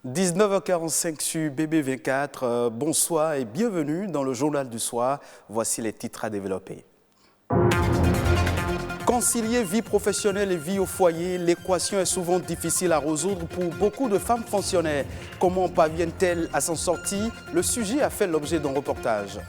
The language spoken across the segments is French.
19h45 sur BB24. Bonsoir et bienvenue dans le journal du soir. Voici les titres à développer. Concilier vie professionnelle et vie au foyer, l'équation est souvent difficile à résoudre pour beaucoup de femmes fonctionnaires. Comment parviennent-elles à s'en sortir? Le sujet a fait l'objet d'un reportage.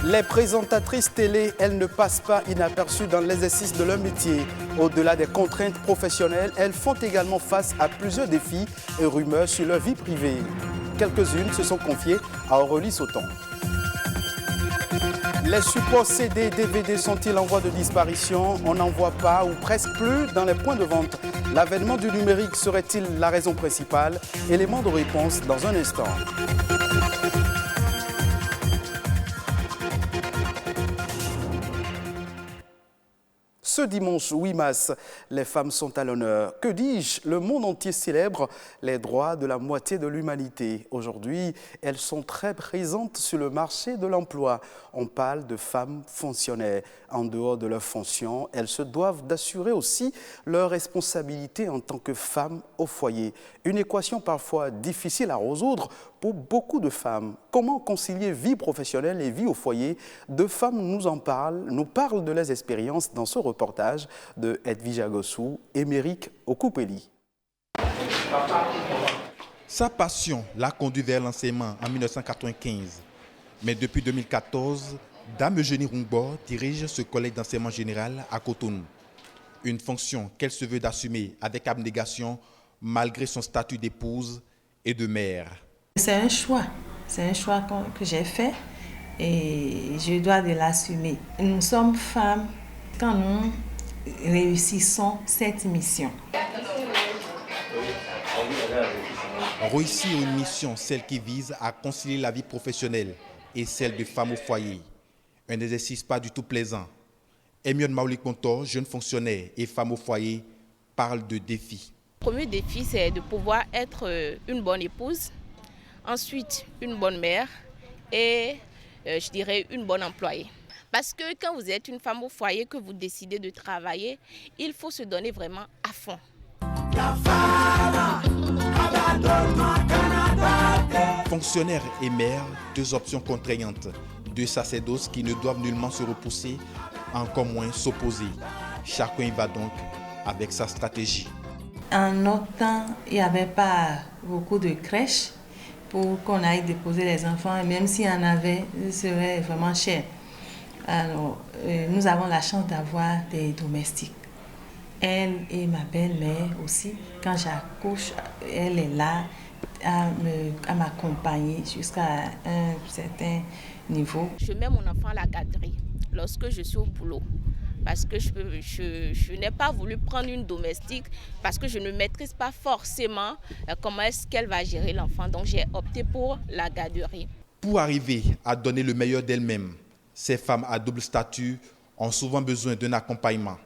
Les présentatrices télé, elles ne passent pas inaperçues dans l'exercice de leur métier. Au-delà des contraintes professionnelles, elles font également face à plusieurs défis et rumeurs sur leur vie privée. Quelques-unes se sont confiées à Aurélie Sauton. Les supports CD et DVD sont-ils en voie de disparition? On n'en voit pas ou presque plus dans les points de vente. L'avènement du numérique serait-il la raison principale? Élément de réponse dans un instant. Ce dimanche 8 mars, les femmes sont à l'honneur. Que dis-je? Le monde entier célèbre les droits de la moitié de l'humanité. Aujourd'hui, elles sont très présentes sur le marché de l'emploi. On parle de femmes fonctionnaires. En dehors de leurs fonctions, elles se doivent d'assurer aussi leur responsabilité en tant que femmes au foyer. Une équation parfois difficile à résoudre pour beaucoup de femmes. Comment concilier vie professionnelle et vie au foyer? Deux femmes nous parlent de leurs expériences dans ce reportage de Edwige Gossou et Méric Okupeli. Sa passion l'a conduit vers l'enseignement en 1995. Mais depuis 2014, Dame Eugénie Rungbo dirige ce collège d'enseignement général à Cotonou. Une fonction qu'elle se veut d'assumer avec abnégation malgré son statut d'épouse et de mère. C'est un choix que j'ai fait et je dois de l'assumer. Nous sommes femmes quand nous réussissons cette mission. Réussir une mission, celle qui vise à concilier la vie professionnelle et celle de femme au foyer. Un exercice pas du tout plaisant. Hermione Maoulik-Pontor, jeune fonctionnaire et femme au foyer, parle de défis. Le premier défi, c'est de pouvoir être une bonne épouse, ensuite une bonne mère et je dirais une bonne employée. Parce que quand vous êtes une femme au foyer, que vous décidez de travailler, il faut se donner vraiment à fond. Fonctionnaire et mère, deux options contraignantes, deux sacerdoces qui ne doivent nullement se repousser, encore moins s'opposer. Chacun y va donc avec sa stratégie. En notre temps, il n'y avait pas beaucoup de crèches pour qu'on aille déposer les enfants, et même s'il y en avait, ce serait vraiment cher. Alors, nous avons la chance d'avoir des domestiques. Elle et ma belle-mère aussi, quand j'accouche, elle est là à m'accompagner jusqu'à un certain niveau. Je mets mon enfant à la garderie lorsque je suis au boulot. Parce que je n'ai pas voulu prendre une domestique parce que je ne maîtrise pas forcément comment est-ce qu'elle va gérer l'enfant. Donc j'ai opté pour la garderie. Pour arriver à donner le meilleur d'elles-mêmes, ces femmes à double statut ont souvent besoin d'un accompagnement,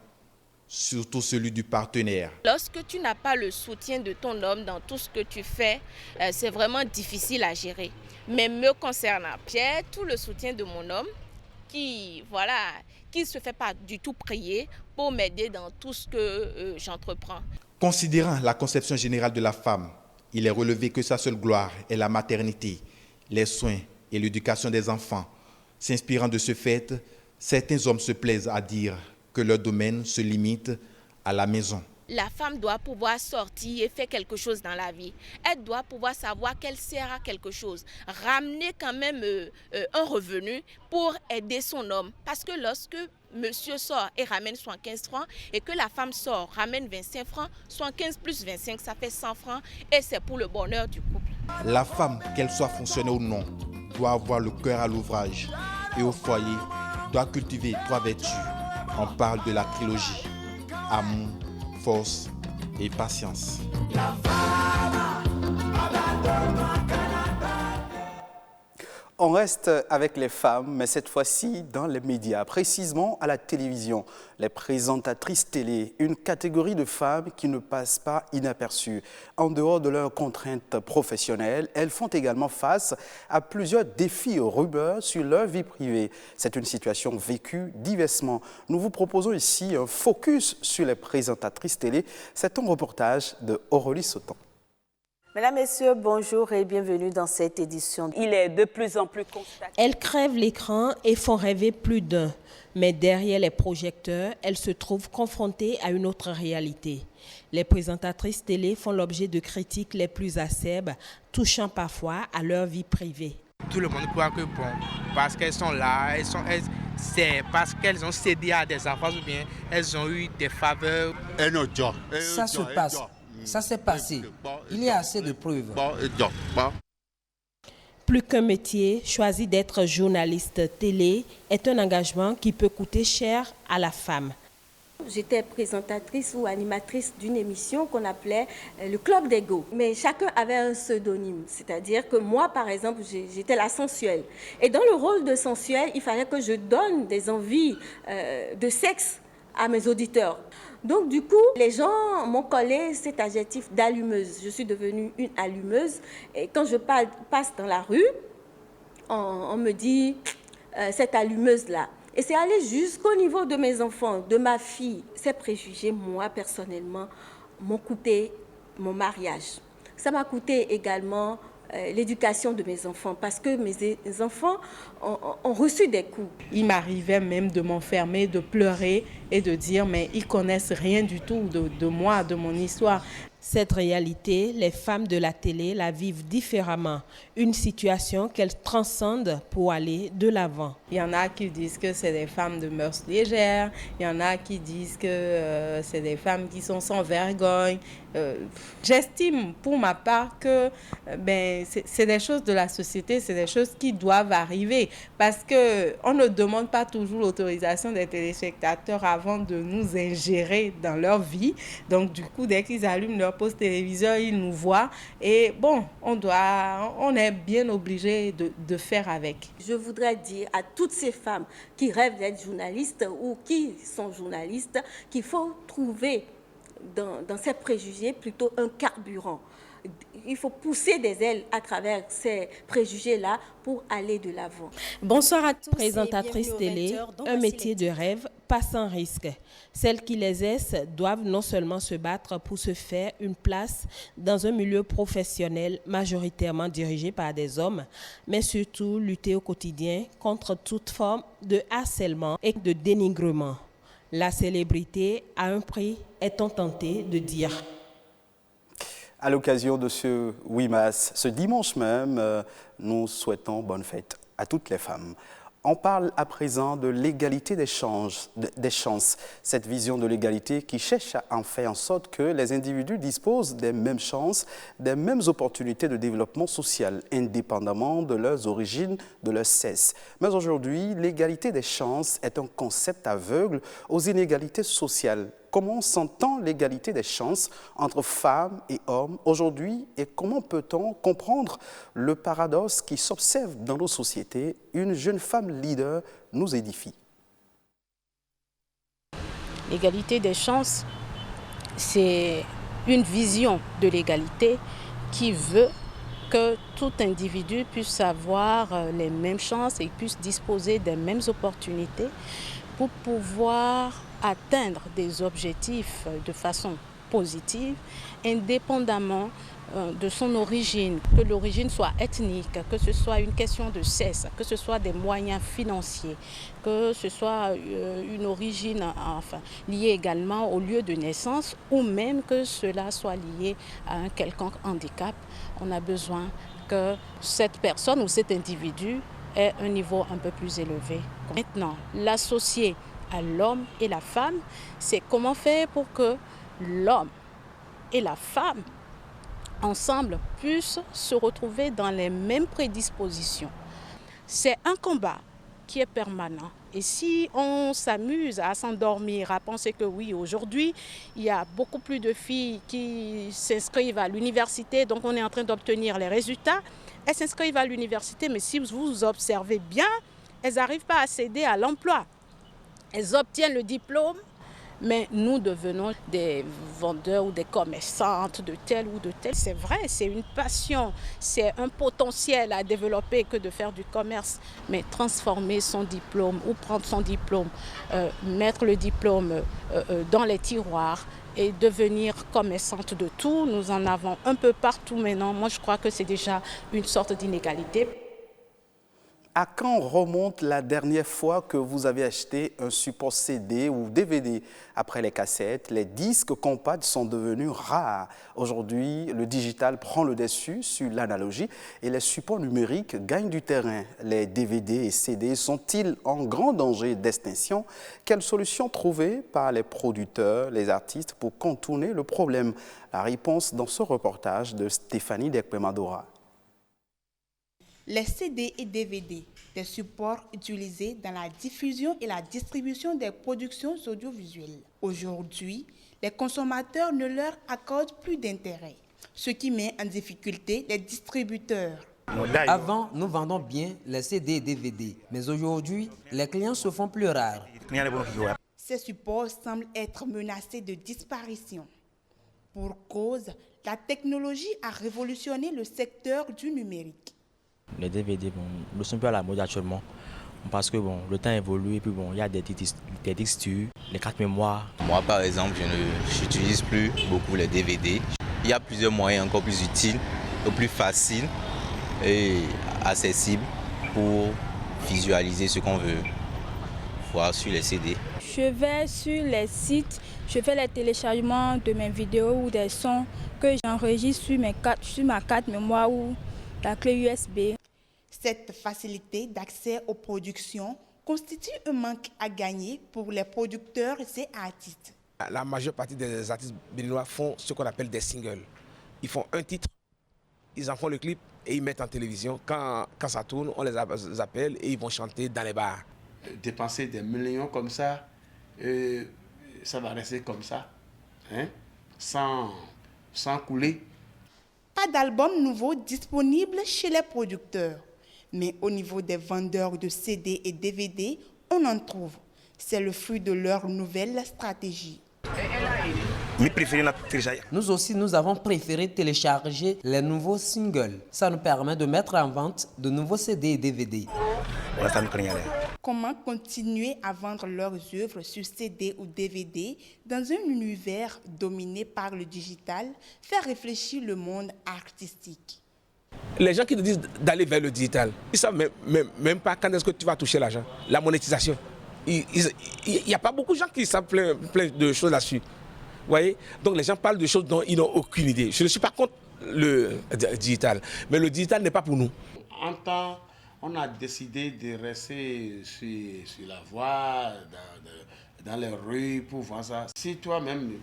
surtout celui du partenaire. Lorsque tu n'as pas le soutien de ton homme dans tout ce que tu fais, c'est vraiment difficile à gérer. Mais me concernant, j'ai tout le soutien de mon homme qui ne se fait pas du tout prier pour m'aider dans tout ce que j'entreprends. Considérant la conception générale de la femme, il est relevé que sa seule gloire est la maternité, les soins et l'éducation des enfants. S'inspirant de ce fait, certains hommes se plaisent à dire que leur domaine se limite à la maison. La femme doit pouvoir sortir et faire quelque chose dans la vie. Elle doit pouvoir savoir qu'elle sert à quelque chose. Ramener quand même un revenu pour aider son homme. Parce que lorsque monsieur sort et ramène 75 francs et que la femme sort, ramène 25 francs, 75 plus 25, ça fait 100 francs et c'est pour le bonheur du couple. La femme, qu'elle soit fonctionnaire ou non, doit avoir le cœur à l'ouvrage et au foyer doit cultiver 3 vertus. On parle de la trilogie: amour, force et patience. On reste avec les femmes, mais cette fois-ci dans les médias, précisément à la télévision. Les présentatrices télé, une catégorie de femmes qui ne passent pas inaperçues. En dehors de leurs contraintes professionnelles, elles font également face à plusieurs défis et rumeurs sur leur vie privée. C'est une situation vécue diversement. Nous vous proposons ici un focus sur les présentatrices télé. C'est un reportage de Aurélie Sauton. Mesdames, Messieurs, bonjour et bienvenue dans cette édition. Il est de plus en plus constaté. Elles crèvent l'écran et font rêver plus d'un. Mais derrière les projecteurs, elles se trouvent confrontées à une autre réalité. Les présentatrices télé font l'objet de critiques les plus acerbes, touchant parfois à leur vie privée. Tout le monde croit que bon, parce qu'elles sont là, c'est parce qu'elles ont cédé à des avances ou bien elles ont eu des faveurs. Ça se passe. Ça s'est passé. Il y a assez de preuves. Plus qu'un métier, choisir d'être journaliste télé est un engagement qui peut coûter cher à la femme. J'étais présentatrice ou animatrice d'une émission qu'on appelait le Club des Go. Mais chacun avait un pseudonyme. C'est-à-dire que moi, par exemple, j'étais la sensuelle. Et dans le rôle de sensuelle, il fallait que je donne des envies de sexe à mes auditeurs. Donc du coup, les gens m'ont collé cet adjectif d'allumeuse. Je suis devenue une allumeuse. Et quand je passe dans la rue, on me dit cette allumeuse-là. Et c'est allé jusqu'au niveau de mes enfants, de ma fille. Ces préjugés, moi, personnellement, m'ont coûté mon mariage. Ça m'a coûté également l'éducation de mes enfants parce que mes enfants ont reçu des coups. Il m'arrivait même de m'enfermer, de pleurer et de dire mais ils connaissent rien du tout de moi, de mon histoire. Cette réalité, les femmes de la télé la vivent différemment. Une situation qu'elles transcendent pour aller de l'avant. Il y en a qui disent que c'est des femmes de mœurs légères. Il y en a qui disent que c'est des femmes qui sont sans vergogne. J'estime pour ma part que c'est des choses de la société, c'est des choses qui doivent arriver. Parce qu'on ne demande pas toujours l'autorisation des téléspectateurs avant de nous ingérer dans leur vie. Donc du coup, dès qu'ils allument leur poste téléviseur, ils nous voient. Et bon, on est bien obligé de faire avec. Je voudrais dire à toutes ces femmes qui rêvent d'être journalistes ou qui sont journalistes qu'il faut trouver dans ces préjugés plutôt un carburant. Il faut pousser des ailes à travers ces préjugés-là pour aller de l'avant. Bonsoir à tous. Présentatrice télé, un métier de rêve, pas sans risque. Celles qui l'exercent doivent non seulement se battre pour se faire une place dans un milieu professionnel majoritairement dirigé par des hommes, mais surtout lutter au quotidien contre toute forme de harcèlement et de dénigrement. La célébrité a un prix, est-on tenté de dire. À l'occasion de ce 8 mars, ce dimanche même, nous souhaitons bonne fête à toutes les femmes. On parle à présent de l'égalité des chances, cette vision de l'égalité qui cherche à en faire en sorte que les individus disposent des mêmes chances, des mêmes opportunités de développement social, indépendamment de leurs origines, de leur sexe. Mais aujourd'hui, l'égalité des chances est un concept aveugle aux inégalités sociales. Comment s'entend l'égalité des chances entre femmes et hommes aujourd'hui et comment peut-on comprendre le paradoxe qui s'observe dans nos sociétés? Une jeune femme leader nous édifie. L'égalité des chances, c'est une vision de l'égalité qui veut que tout individu puisse avoir les mêmes chances et puisse disposer des mêmes opportunités pour pouvoir atteindre des objectifs de façon positive, indépendamment de son origine, que l'origine soit ethnique, que ce soit une question de sexe, que ce soit des moyens financiers, que ce soit une origine liée également au lieu de naissance ou même que cela soit lié à un quelconque handicap. On a besoin que cette personne ou cet individu ait un niveau un peu plus élevé. Maintenant, l'associer à l'homme et la femme, c'est comment faire pour que l'homme et la femme ensemble puissent se retrouver dans les mêmes prédispositions. C'est un combat qui est permanent. Et si on s'amuse à s'endormir, à penser que oui, aujourd'hui, il y a beaucoup plus de filles qui s'inscrivent à l'université, donc on est en train d'obtenir les résultats, elles s'inscrivent à l'université, mais si vous observez bien, elles n'arrivent pas à accéder à l'emploi. Elles obtiennent le diplôme, mais nous devenons des vendeurs ou des commerçantes de tel ou de tel. C'est vrai, c'est une passion, c'est un potentiel à développer que de faire du commerce. Mais transformer son diplôme ou prendre son diplôme, mettre le diplôme dans les tiroirs et devenir commerçante de tout, nous en avons un peu partout maintenant. Moi, je crois que c'est déjà une sorte d'inégalité. À quand remonte la dernière fois que vous avez acheté un support CD ou DVD? Après les cassettes, les disques compacts sont devenus rares. Aujourd'hui, le digital prend le dessus sur l'analogie et les supports numériques gagnent du terrain. Les DVD et CD sont-ils en grand danger d'extinction? Quelles solutions trouvées par les producteurs, les artistes pour contourner le problème? La réponse dans ce reportage de Stéphanie Dekpemadora. Les CD et DVD, des supports utilisés dans la diffusion et la distribution des productions audiovisuelles. Aujourd'hui, les consommateurs ne leur accordent plus d'intérêt, ce qui met en difficulté les distributeurs. Avant, nous vendons bien les CD et DVD, mais aujourd'hui, les clients se font plus rares. Ces supports semblent être menacés de disparition. Pour cause, la technologie a révolutionné le secteur du numérique. Les DVD ne sont plus à la mode actuellement parce que le temps évolue et puis il y a des disques durs, les cartes mémoire. Moi par exemple, je n'utilise plus beaucoup les DVD. Il y a plusieurs moyens encore plus utiles, plus faciles et accessibles pour visualiser ce qu'on veut voir sur les CD. Je vais sur les sites, je fais les téléchargements de mes vidéos ou des sons que j'enregistre sur ma carte mémoire ou la clé USB. Cette facilité d'accès aux productions constitue un manque à gagner pour les producteurs et artistes. La majeure partie des artistes béninois font ce qu'on appelle des singles. Ils font un titre, ils en font le clip et ils mettent en télévision. Quand ça tourne, on les appelle et ils vont chanter dans les bars. Dépenser des millions comme ça, ça va rester comme ça, hein, sans couler. Pas d'album nouveau disponible chez les producteurs. Mais au niveau des vendeurs de CD et DVD, on en trouve. C'est le fruit de leur nouvelle stratégie. Nous aussi, nous avons préféré télécharger les nouveaux singles. Ça nous permet de mettre en vente de nouveaux CD et DVD. Comment continuer à vendre leurs œuvres sur CD ou DVD dans un univers dominé par le digital fait réfléchir le monde artistique. Les gens qui te disent d'aller vers le digital, ils ne savent même pas quand est-ce que tu vas toucher l'argent, la monétisation. Il n'y a pas beaucoup de gens qui savent plein de choses là-dessus. Vous voyez? Donc les gens parlent de choses dont ils n'ont aucune idée. Je ne suis pas contre le digital, mais le digital n'est pas pour nous. En temps, on a décidé de rester sur la voie, dans les rues pour vendre ça. Si toi-même,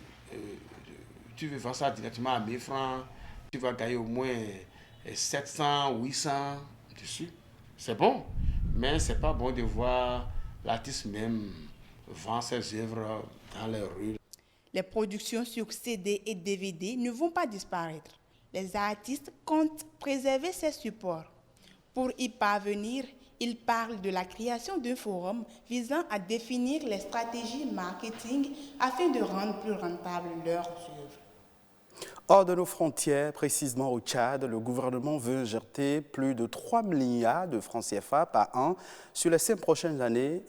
tu veux vendre ça directement à 1000 francs, tu vas gagner au moins 700, 800 dessus. C'est bon, mais ce n'est pas bon de voir l'artiste même vendre ses œuvres dans les rues. Les productions sur CD et DVD ne vont pas disparaître. Les artistes comptent préserver ces supports. Pour y parvenir, ils parlent de la création d'un forum visant à définir les stratégies marketing afin de rendre plus rentables leurs œuvres. Hors de nos frontières, précisément au Tchad, le gouvernement veut injecter plus de 3 milliards de francs CFA par an sur les 5 prochaines années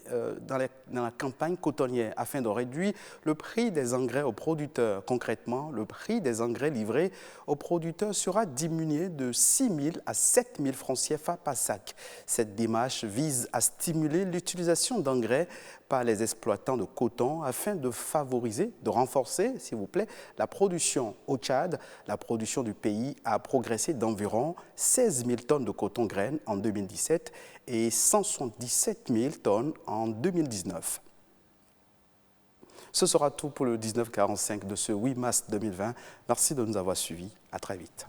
dans la campagne cotonnière afin de réduire le prix des engrais aux producteurs. Concrètement, le prix des engrais livrés aux producteurs sera diminué de 6 000 à 7 000 francs CFA par sac. Cette démarche vise à stimuler l'utilisation d'engrais par les exploitants de coton afin de favoriser, de renforcer, s'il vous plaît, la production au Tchad. La production du pays a progressé d'environ 16 000 tonnes de coton graines en 2017 et 177 000 tonnes en 2019. Ce sera tout pour le 1945 de ce 8 mars 2020. Merci de nous avoir suivis. À très vite.